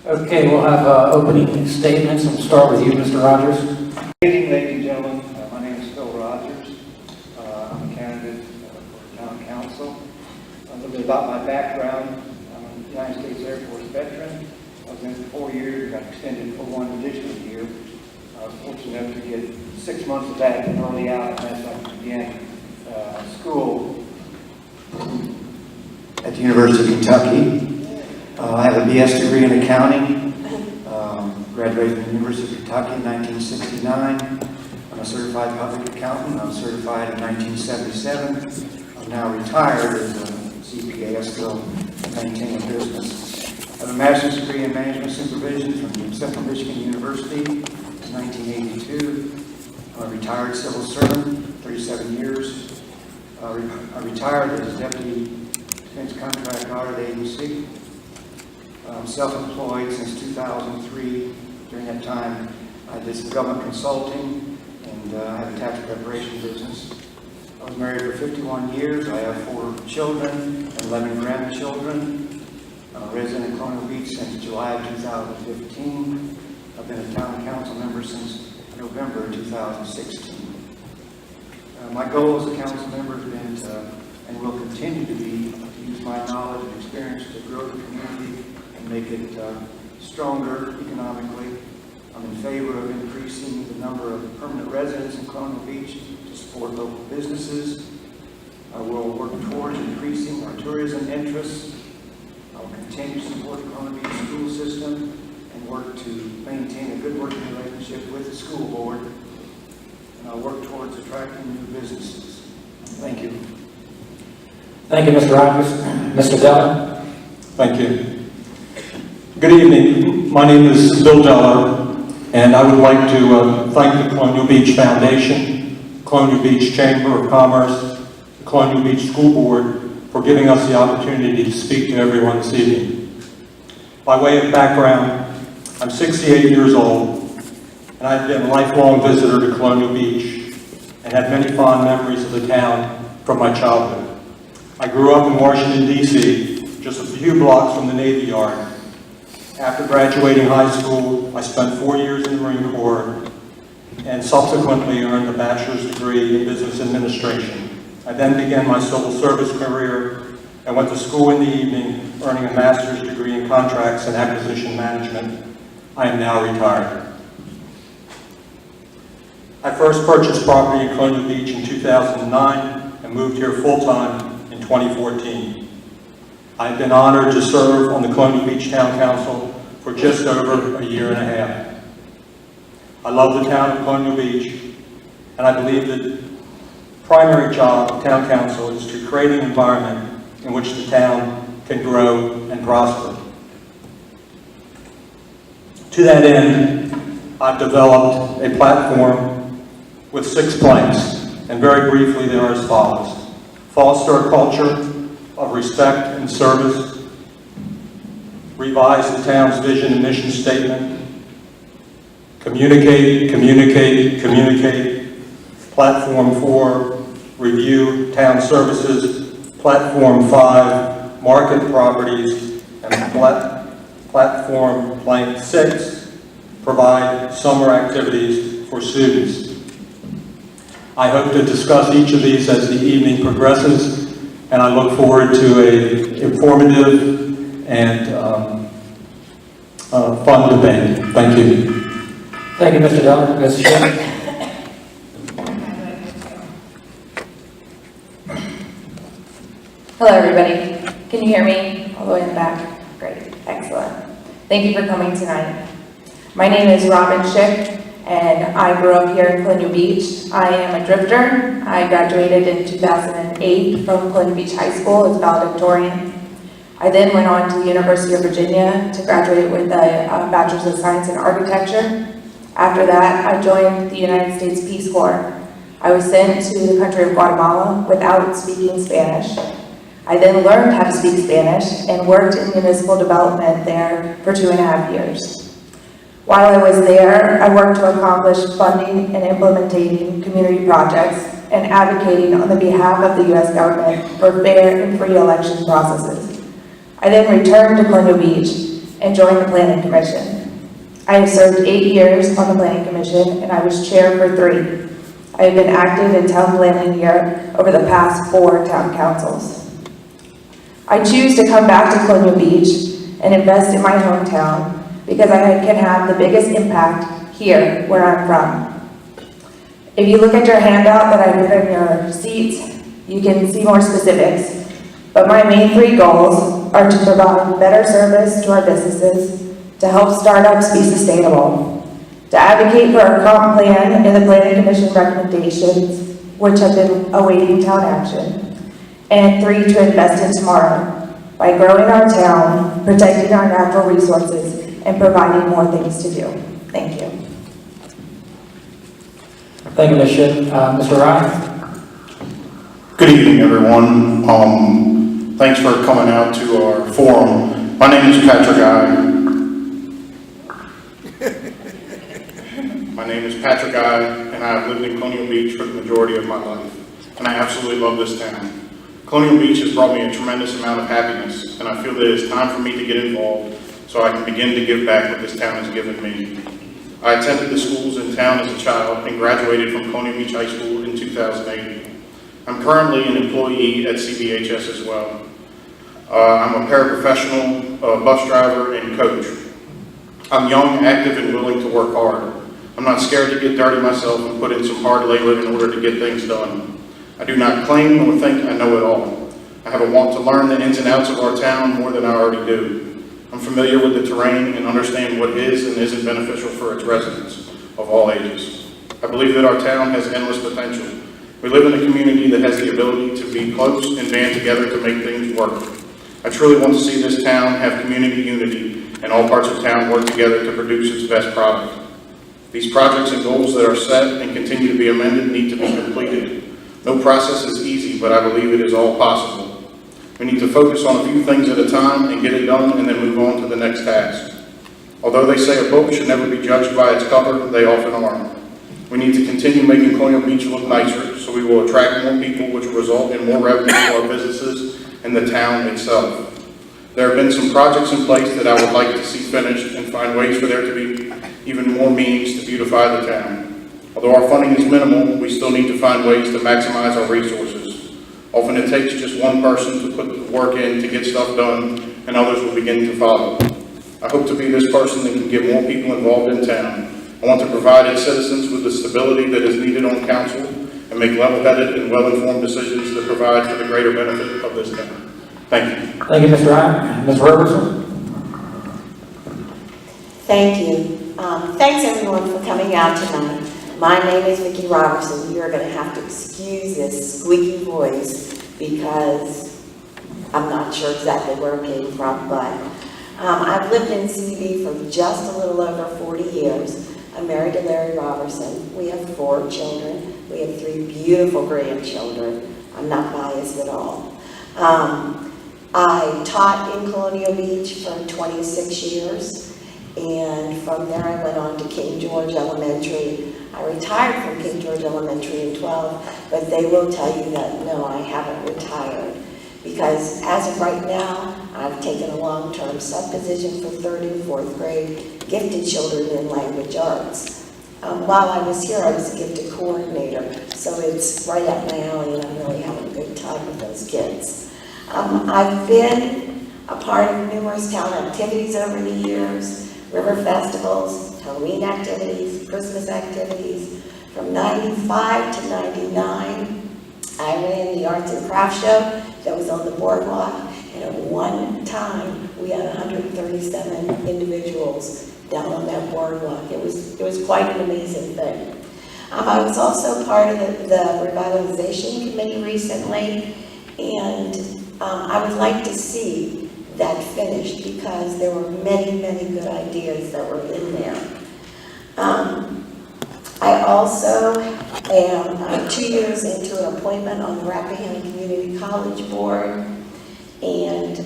Okay, we'll have opening statements. We'll start with you, Mr. Rogers. Good evening, ladies and gentlemen. My name is Phil Rogers. I'm a candidate for town council. A little bit about my background. I'm a United States Air Force veteran. I was in it for 4 years, got extended for 1 additional year. I was fortunate enough to get 6 months of that and early out, and that's when I began school at the University of Kentucky. I have a BS degree in accounting. Graduated from the University of Kentucky in 1969. I'm a certified public accountant. I was certified in 1977. I'm now retired as a CPA. I still maintain a business. I have a master's degree in management supervision from Central Michigan University in 1982. I'm a retired civil servant, 37 years. I retired as Deputy Defense Contract Guard at agency. I'm self-employed since 2003. During that time, I did some government consulting, and I have a tax preparation business. I was married for 51 years. I have 4 children and 11 grandchildren. I'm a resident of Colonial Beach since July of 2015. I've been a town council member since November of 2016. My goal as a council member has been to, and will continue to be, to use my knowledge and experience to grow the community and make it stronger economically. I'm in favor of increasing the number of permanent residents in Colonial Beach to support local businesses. I will work towards increasing our tourism interests. I will continue to support the Colonial Beach school system and work to maintain a good working relationship with the school board. And I'll work towards attracting new businesses. Thank you. Thank you, Mr. Rogers. Mr. Dellar. Thank you. Good evening. My name is Bill Dellar, and I would like to thank the Colonial Beach Foundation, Colonial Beach Chamber of Commerce, the Colonial Beach School Board for giving us the opportunity to speak to everyone this evening. By way of background, I'm 68 years old, and I've been a lifelong visitor to Colonial Beach and have many fond memories of the town from my childhood. I grew up in Washington, D.C., just a few blocks from the Navy Yard. After graduating high school, I spent 4 years in the Marine Corps and subsequently earned a bachelor's degree in business administration. I then began my civil service career and went to school in the evening, earning a master's degree in contracts and acquisition management. I am now retired. I first purchased property in Colonial Beach in 2009 and moved here full-time in 2014. I've been honored to serve on the Colonial Beach Town Council for just over a year and a half. I love the town of Colonial Beach, and I believe that the primary job of Town Council is to create an environment in which the town can grow and prosper. To that end, I've developed a platform with 6 planks, and very briefly they are as follows. Foster a culture of respect and service, revise the town's vision and mission statement, communicate, platform 4, review town services, platform 5, market properties, and platform plank 6, provide summer activities for students. I hope to discuss each of these as the evening progresses, and I look forward to an informative and fun debate. Thank you. Thank you, Mr. Dellar. Ms. Schick. Hello, everybody. Can you hear me all the way in the back? Great. Excellent. Thank you for coming tonight. My name is Robin Schick, and I grew up here in Colonial Beach. I am a drifter. I graduated in 2008 from Colonial Beach High School as valedictorian. I then went on to the University of Virginia to graduate with a Bachelor's of Science in Architecture. After that, I joined the United States Peace Corps. I was sent to the country of Guatemala without speaking Spanish. I then learned how to speak Spanish and worked in municipal development there for 2.5 years. While I was there, I worked to accomplish funding and implementing community projects and advocating on the behalf of the U.S. government for fair and free election processes. I then returned to Colonial Beach and joined the Planning Commission. I have served 8 years on the Planning Commission, and I was chair for 3. I have been active in town planning here over the past 4 town councils. I choose to come back to Colonial Beach and invest in my hometown because I can have the biggest impact here where I'm from. If you look at your handout that I put in your seats, you can see more specifics, but my main 3 goals are to provide better service to our businesses, to help startups be sustainable, to advocate for our comp plan and the Planning Commission recommendations, which have been awaiting town action, and 3, to invest in tomorrow by growing our town, protecting our natural resources, and providing more things to do. Thank you. Thank you, Ms. Schick. Mr. Ryan? Good evening, everyone. Thanks for coming out to our forum. My name is Patrick Ey. My name is Patrick Ey, and I have lived in Colonial Beach for the majority of my life, and I absolutely love this town. Colonial Beach has brought me a tremendous amount of happiness, and I feel that it's time for me to get involved so I can begin to give back what this town has given me. I attended the schools in town as a child and graduated from Colonial Beach High School in 2008. I'm currently an employee at CBHS as well. I'm a paraprofessional, bus driver, and coach. I'm young, active, and willing to work hard. I'm not scared to get dirty myself and put in some hard labor in order to get things done. I do not claim nor think I know it all. I have a want to learn the ins and outs of our town more than I already do. I'm familiar with the terrain and understand what is and isn't beneficial for its residents of all ages. I believe that our town has endless potential. We live in a community that has the ability to be close and band together to make things work. I truly want to see this town have community unity and all parts of town work together to produce its best product. These projects and goals that are set and continue to be amended need to be completed. No process is easy, but I believe it is all possible. We need to focus on a few things at a time and get it done and then move on to the next task. Although they say a book should never be judged by its cover, they often are. We need to continue making Colonial Beach look nicer so we will attract more people, which will result in more revenue for our businesses and the town itself. There have been some projects in place that I would like to see finished and find ways for there to be even more means to beautify the town. Although our funding is minimal, we still need to find ways to maximize our resources. Often it takes just one person to put the work in to get stuff done, and others will begin to follow. I hope to be this person that can get more people involved in town. I want to provide its citizens with the stability that is needed on council and make level-headed and well-informed decisions that provide for the greater benefit of this town. Thank you. Thank you, Mr. Ryan. Ms. Roberson? Thank you. Thanks everyone for coming out tonight. My name is Vicki Roberson. You're going to have to excuse this squeaky voice because I'm not sure exactly where it came from, but I've lived in CB for just a little over 40 years. I'm married to Larry Roberson. We have 4 children. We have 3 beautiful grandchildren. I'm not biased at all. I taught in Colonial Beach for 26 years, and from there I went on to King George Elementary. I retired from King George Elementary in 12, but they will tell you that no, I haven't retired, because as of right now, I've taken a long-term sub-position for 3rd and 4th grade gifted children in language arts. While I was here, I was a gifted coordinator, so it's right up my alley, and I'm really having a good time with those kids. I've been a part of numerous town activities over the years, river festivals, Halloween activities, Christmas activities. From 95 to 99, I ran the Arts and Crafts Show that was on the boardwalk, and at one time, we had 137 individuals down on that boardwalk. It was quite an amazing thing. I was also part of the revitalization committee recently, and I would like to see that finished because there were many, many good ideas that were in there. I also am 2 years into an appointment on the Rappahannock Community College Board, and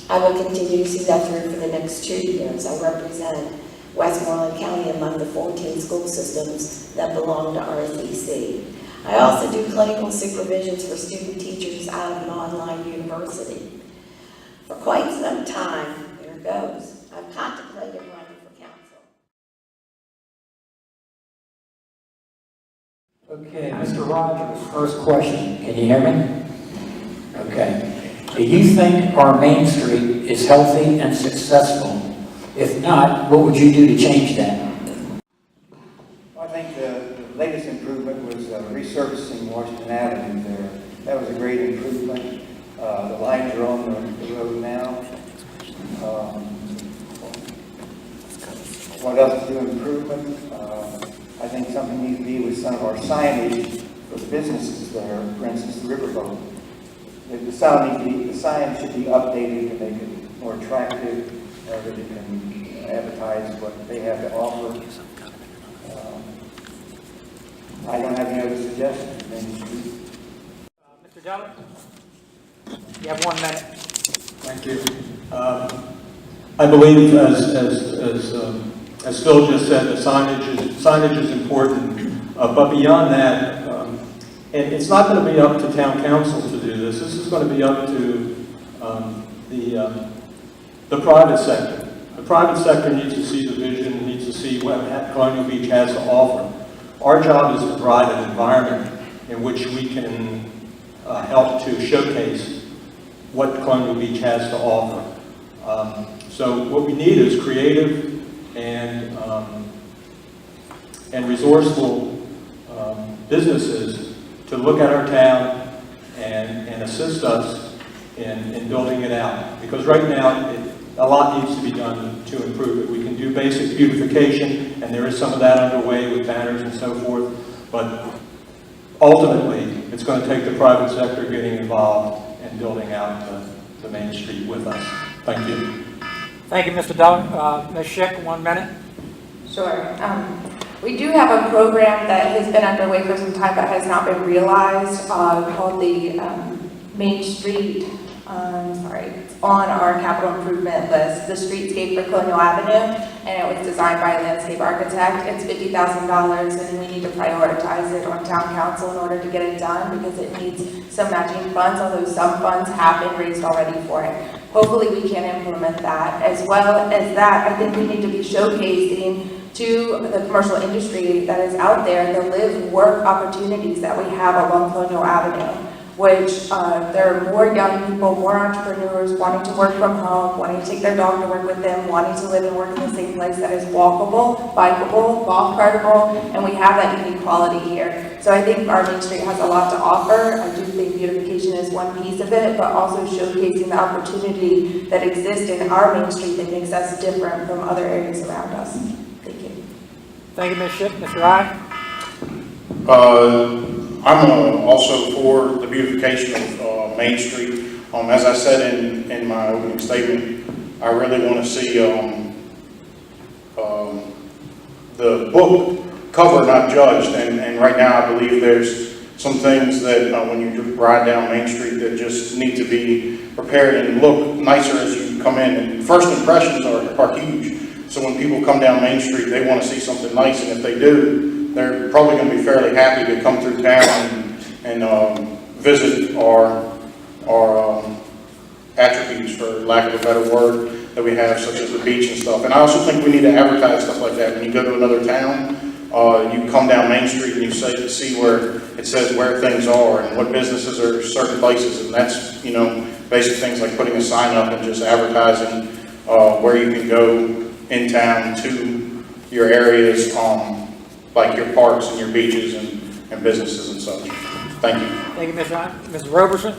I will continue to see that through for the next 2 years. I represent Westmoreland County among the 14 school systems that belong to RCC. I also do clinical supervisions for student teachers out of an online university. for quite some time. There it goes. I've contemplated running for council. Okay, Mr. Rogers, first question. Can you hear me? Okay. Do you think our Main Street is healthy and successful? If not, what would you do to change that? I think the latest improvement was resurfacing Washington Avenue there. That was a great improvement. The lines are on the road now. What else to do improvement? I think something needs to be with some of our signage for the businesses there. For instance, the riverboat. The sign should be updated to make it more attractive, that it can advertise what they have to offer. I don't have any other suggestions. Mr. Dellar? You have 1 minute. Thank you. I believe, as Phil just said, the signage is important. But beyond that, and it's not going to be up to town council to do this. This is going to be up to the private sector. The private sector needs to see the vision, needs to see what Colonial Beach has to offer. Our job is to provide an environment in which we can help to showcase what Colonial Beach has to offer. So what we need is creative and resourceful businesses to look at our town and assist us in building it out. Because right now, a lot needs to be done to improve it. We can do basic beautification, and there is some of that underway with banners and so forth, but ultimately, it's going to take the private sector getting involved and building out the Main Street with us. Thank you. Thank you, Mr. Dellar. Ms. Schick, 1 minute. Sure. We do have a program that has been underway for some time but has not been realized called the Main Street, it's on our capital improvement list, the streetscape for Colonial Avenue, and it was designed by a landscape architect. It's $50,000 and we need to prioritize it on town council in order to get it done because it needs some matching funds, although some funds have been raised already for it. Hopefully we can implement that. As well as that, I think we need to be showcasing to the commercial industry that is out there the live work opportunities that we have along Colonial Avenue, which there are more young people, more entrepreneurs wanting to work from home, wanting to take their dog to work with them, wanting to live and work in the same place that is walkable, bikeable, golf cartable, and we have that unique quality here. So I think our Main Street has a lot to offer. I do think beautification is one piece of it, but also showcasing the opportunity that exists in our Main Street that makes us different from other areas around us. Thank you. Thank you, Ms. Schick. Mr. Ey? I'm also for the beautification of Main Street. As I said in my opening statement, I really want to see the book cover, not judged. And right now I believe there's some things that when you ride down Main Street that just need to be prepared and look nicer as you come in. And first impressions are huge. So when people come down Main Street, they want to see something nice, and if they do, they're probably going to be fairly happy to come through town and visit our attributes, for lack of a better word, that we have, such as the beach and stuff. And I also think we need to advertise stuff like that. When you go to another town, you come down Main Street and you see where it says where things are and what businesses are certain places, and that's, basic things like putting a sign up and just advertising where you can go in town to your areas, like your parks and your beaches and businesses and such. Thank you. Thank you, Ms. Ey. Ms. Roberson?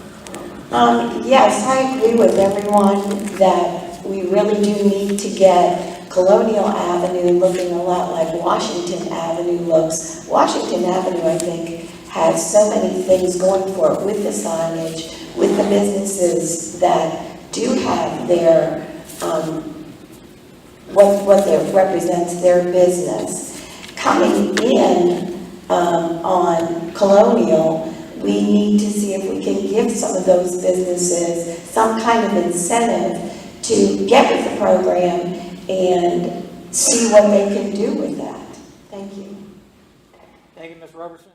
Yes, I agree with everyone that we really do need to get Colonial Avenue looking a lot like Washington Avenue looks. Washington Avenue, I think, has so many things going for it with the signage, with the businesses that do have their, what represents their business. Coming in on Colonial, we need to see if we can give some of those businesses some kind of incentive to get with the program and see what they can do with that. Thank you. Thank you, Ms. Roberson.